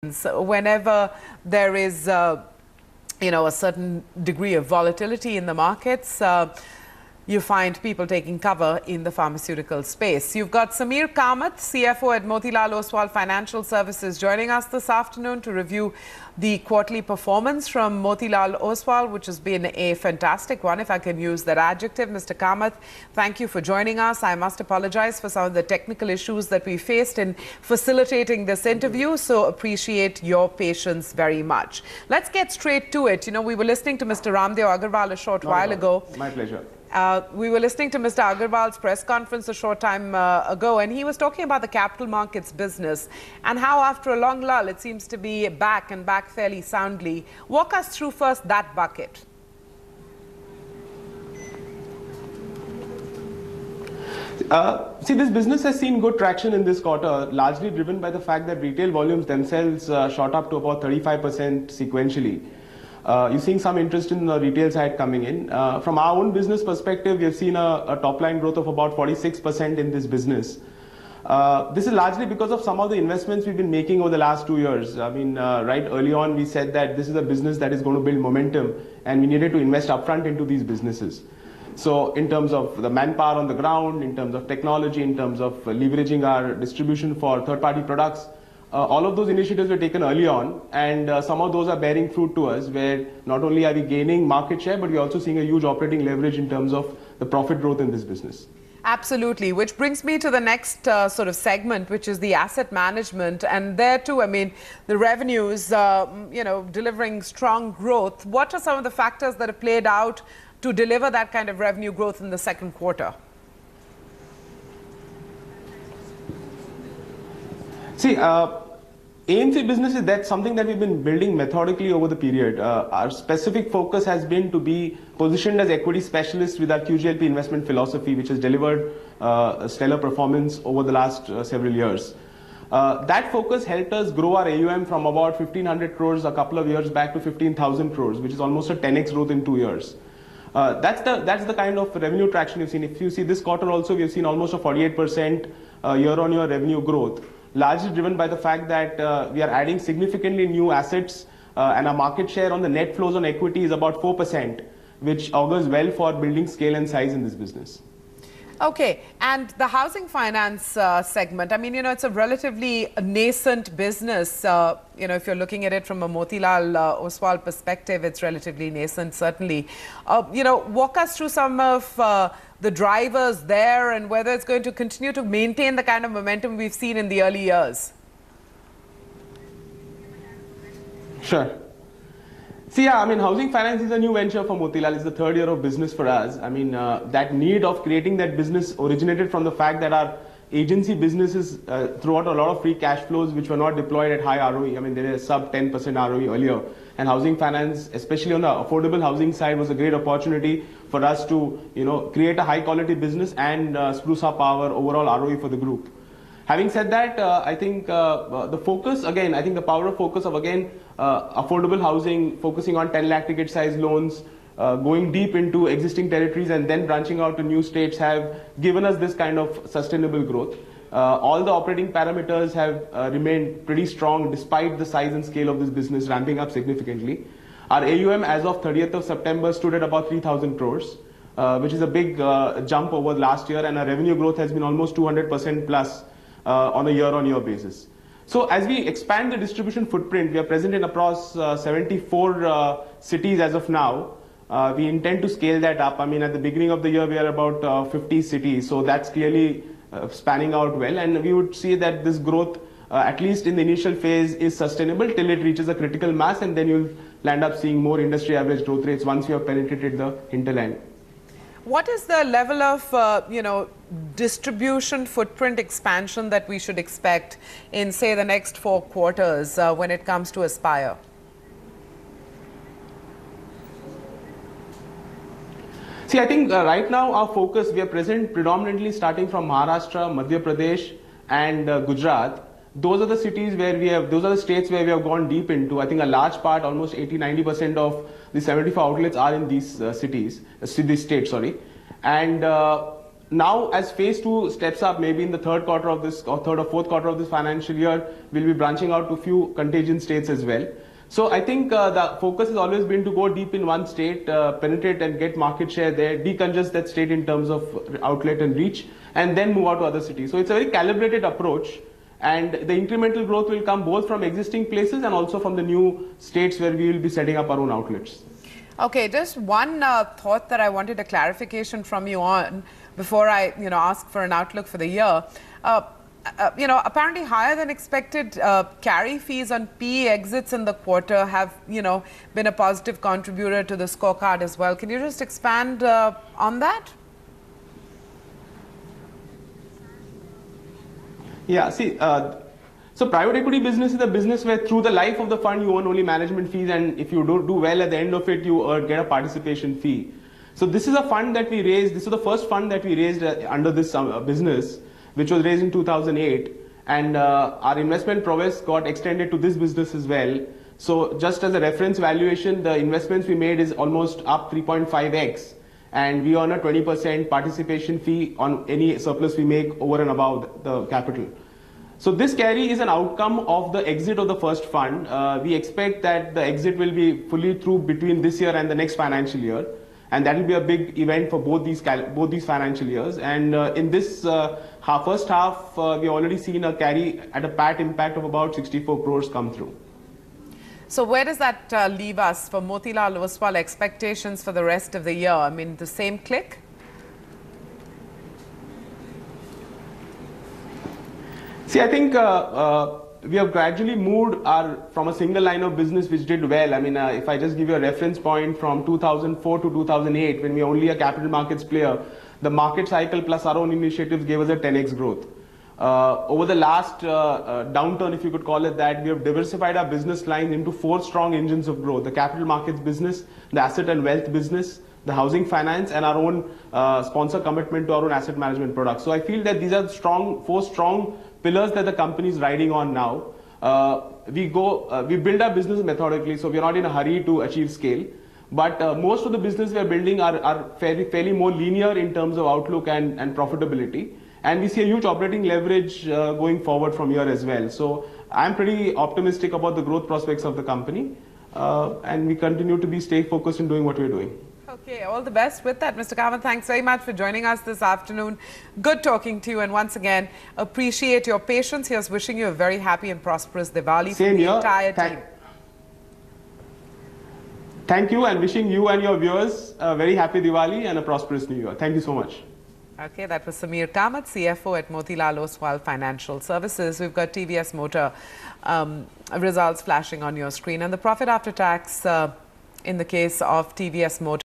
Whenever there is, a certain degree of volatility in the markets, you find people taking cover in the pharmaceutical space. You've got Sameer Kamath, CFO at Motilal Oswal Financial Services, joining us this afternoon to review the quarterly performance from Motilal Oswal, which has been a fantastic one, if I can use that adjective. Mr. Kamath, thank you for joining us. I must apologize for some of the technical issues that we faced in facilitating this interview, so appreciate your patience very much. Let's get straight to it. We were listening to Mr. Ramdev Agarwal a short while ago. My pleasure. We were listening to Mr. Agarwal's press conference a short time ago, and he was talking about the capital markets business and how after a long lull it seems to be back and back fairly soundly. Walk us through first that bucket. See, this business has seen good traction in this quarter, largely driven by the fact that retail volumes themselves shot up to about 35% sequentially. You're seeing some interest in the retail side coming in. From our own business perspective, we have seen a top line growth of about 46% in this business. This is largely because of some of the investments we've been making over the last 2 years. Right early on, we said that this is a business that is going to build momentum, and we needed to invest upfront into these businesses. So in terms of the manpower on the ground, in terms of technology, in terms of leveraging our distribution for third-party products, all of those initiatives were taken early on, and some of those are bearing fruit to us, where not only are we gaining market share, but we're also seeing a huge operating leverage in terms of the profit growth in this business. Absolutely, which brings me to the next sort of segment, which is the asset management. And there too, the revenues, delivering strong growth. What are some of the factors that have played out to deliver that kind of revenue growth in the second quarter? See, AMC businesses, that's something that we've been building methodically over the period. Our specific focus has been to be positioned as equity specialists with our QGLP investment philosophy, which has delivered a stellar performance over the last several years. That focus helped us grow our AUM from about 1,500 crores a couple of years back to 15,000 crores, which is almost a 10x growth in 2 years. That's the kind of revenue traction you've seen. If you see this quarter also, we have seen almost a 48% year-on-year revenue growth, largely driven by the fact that we are adding significantly new assets, and our market share on the net flows on equity is about 4%, which augurs well for building scale and size in this business. Okay, and the housing finance segment, it's a relatively nascent business. If you're looking at it from a Motilal Oswal perspective, it's relatively nascent, certainly. Walk us through some of the drivers there and whether it's going to continue to maintain the kind of momentum we've seen in the early years. Sure. See, housing finance is a new venture for Motilal. It's the 3rd year of business for us. That need of creating that business originated from the fact that our agency businesses threw out a lot of free cash flows which were not deployed at high ROE. There is sub 10% ROE earlier. And housing finance, especially on the affordable housing side, was a great opportunity for us to, create a high quality business and spruce up our overall ROE for the group. Having said that, I think the focus, again, I think the power of focus of, again, affordable housing, focusing on 10 lakh ticket size loans, going deep into existing territories and then branching out to new states have given us this kind of sustainable growth. All the operating parameters have remained pretty strong despite the size and scale of this business ramping up significantly. Our AUM as of 30th of September stood at about 3,000 crores, which is a big jump over last year, and our revenue growth has been almost 200% plus on a year-on-year basis. So as we expand the distribution footprint, we are present in across 74 cities as of now. We intend to scale that up. At the beginning of the year, we are about 50 cities. So that's clearly spanning out well. And we would see that this growth, at least in the initial phase, is sustainable till it reaches a critical mass. And then you'll land up seeing more industry average growth rates once you have penetrated the hinterland. What is the level of, distribution footprint expansion that we should expect in, say, the next 4 quarters when it comes to Aspire? See, I think right now our focus, we are present predominantly starting from Maharashtra, Madhya Pradesh and Gujarat. Those are the cities where those are the states where we have gone deep into. I think a large part, almost 80-90% of the 75 outlets are in these these states, sorry. And now as phase 2 steps up, maybe in the third quarter of this, or third or fourth quarter of this financial year, we'll be branching out to few contagion states as well. So I think the focus has always been to go deep in one state, penetrate and get market share there, decongest that state in terms of outlet and reach, and then move out to other cities. So it's a very calibrated approach, and the incremental growth will come both from existing places and also from the new states where we will be setting up our own outlets. Okay, just one thought that I wanted a clarification from you on before I, ask for an outlook for the year. Apparently higher than expected carry fees on PE exits in the quarter have, been a positive contributor to the scorecard as well. Can you just expand on that? Yeah, see, so private equity business is a business where through the life of the fund you earn only management fees, and if you do well at the end of it, you get a participation fee. So this is a fund that we raised. This is the first fund that we raised under this business, which was raised in 2008, and our investment prowess got extended to this business as well. So just as a reference valuation, the investments we made is almost up 3.5x, and we earn a 20% participation fee on any surplus we make over and above the capital. So this carry is an outcome of the exit of the first fund. We expect that the exit will be fully through between this year and the next financial year, and that will be a big event for both these financial years. And in this first half, we already seen a carry at a PAT impact of about 64 crores come through. So where does that leave us for Motilal Oswal expectations for the rest of the year? I mean, the same click? See, I think we have gradually moved from a single line of business which did well. I mean, if I just give you a reference point from 2004 to 2008, when we were only a capital markets player, the market cycle plus our own initiatives gave us a 10x growth. Over the last downturn, if you could call it that, we have diversified our business lines into 4 strong engines of growth: the capital markets business, the asset and wealth business, the housing finance, and our own sponsor commitment to our own asset management products. So I feel that these are 4 strong pillars that the company is riding on now. We build our business methodically, so we are not in a hurry to achieve scale. But most of the business we are building are fairly more linear in terms of outlook and profitability. And we see a huge operating leverage going forward from here as well. So I'm pretty optimistic about the growth prospects of the company. And we continue to stay focused in doing what we're doing. Okay, all the best with that, Mr. Kamath. Thanks very much for joining us this afternoon. Good talking to you, and once again, appreciate your patience. Here's wishing you a very happy and prosperous Diwali from the entire team. Thank you, and wishing you and your viewers a very happy Diwali and a prosperous New Year. Thank you so much. Okay, that was Sameer Kamath, CFO at Motilal Oswal Financial Services. We've got TVS Motor results flashing on your screen, and the profit after tax in the case of TVS Motor